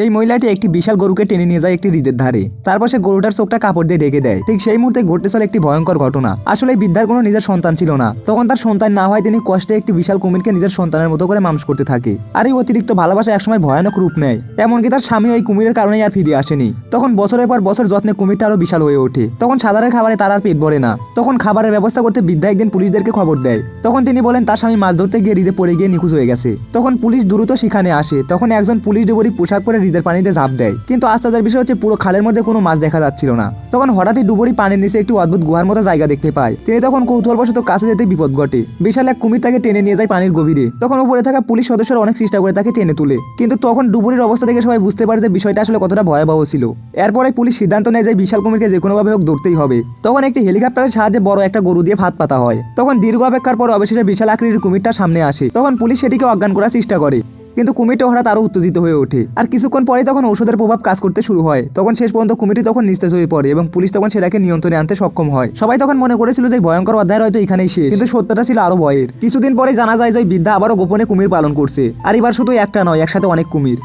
এই মহিলাটি একটি বিশাল গরুকে টেনে নিয়ে যায় একটি হ্রদের ধারে। তারপর সে গরুটার চোখটা কাপড় দিয়ে ঢেকে দেয়। ঠিক সেই মুহূর্তে ঘটতে চলে একটি ভয়ঙ্কর ঘটনা। আসলে এই বৃদ্ধার কোনো নিজের সন্তান ছিল না। তখন তার সন্তান না হয় তিনি কষ্টে একটি বিশাল কুমিরকে নিজের সন্তানের মতো করে মানুষ করতে থাকে। আর এই অতিরিক্ত ভালোবাসা একসময় ভয়ানক রূপ নেয়, এমনকি তার স্বামী ওই কুমিরের কারণে আর ফিরে আসেনি। তখন বছরের পর বছর যত্নে কুমিরটা আরো বিশাল হয়ে ওঠে। তখন সাধারণ খাবারে তার আর পেট ভরে না। তখন খাবারের ব্যবস্থা করতে বৃদ্ধা একদিন পুলিশদেরকে খবর দেয়। তখন তিনি বলেন তার স্বামী মাছ ধরতে গিয়ে হ্রদে পড়ে গিয়ে নিখোঁজ হয়ে গেছে। তখন পুলিশ দ্রুত সেখানে আসে। তখন একজন পুলিশ ডুবুরি পোশাক পরে হ্রদের পানিতে ঝাঁপ দেয়, কিন্তু আশ্চর্যের বিষয় হচ্ছে পুরো খালের মধ্যে কোনো মাছ দেখা যাচ্ছিল না। তখন হঠাৎই ডুবুরি পানির নিচে একটি অদ্ভুত গুহার মতো জায়গা দেখতে পায়। তিনি তখন কৌতূহলবশত কাছে যেতে বিপদ ঘটে। বিশাল এক কুমির তাকে টেনে নিয়ে যায় পানির গভীরে। তখন উপরে থাকা পুলিশ সদস্যরা অনেক চেষ্টা করে তাকে টেনে তুলে, কিন্তু তখন ডুবুরির অবস্থা দেখে সবাই বুঝতে পারে যে বিষয়টা আসলে কতটা ভয়াবহ ছিল। এরপরে পুলিশ সিদ্ধান্ত নেয় যে বিশাল কুমিরকে যে কোনোভাবে হোক ধরতেই হবে। তখন একটি হেলিকপ্টারের সাহায্যে বড় একটা গরু দিয়ে ফাঁদ পাতা হয়। তখন দীর্ঘ অপেক্ষার পর অবশেষে বিশাল আকৃতির কুমিরটা সামনে আসে। তখন পুলিশ সেটিকে অজ্ঞান করার চেষ্টা করে, কিন্তু কুমিরটা হঠাৎ আরো উত্তেজিত হয়ে ওঠে। আর কিছুক্ষণ পরে তখন ঔষধের প্রভাব কাজ করতে শুরু হয়। তখন শেষ পর্যন্ত কুমিরটি তখন নিস্তেজ হয়ে পড়ে এবং পুলিশ তখন সেটাকে নিয়ন্ত্রণে আনতে সক্ষম হয়। সবাই তখন মনে করেছিল যে ভয়ঙ্কর অধ্যায় হয়তো এখানেই শেষ, কিন্তু সত্যটা ছিল আরো ভয়ের। কিছুদিন পরে জানা যায় যে বৃদ্ধা আবারও গোপনে কুমির পালন করছে। আর এবার শুধু একটা নয়, একসাথে অনেক কুমির।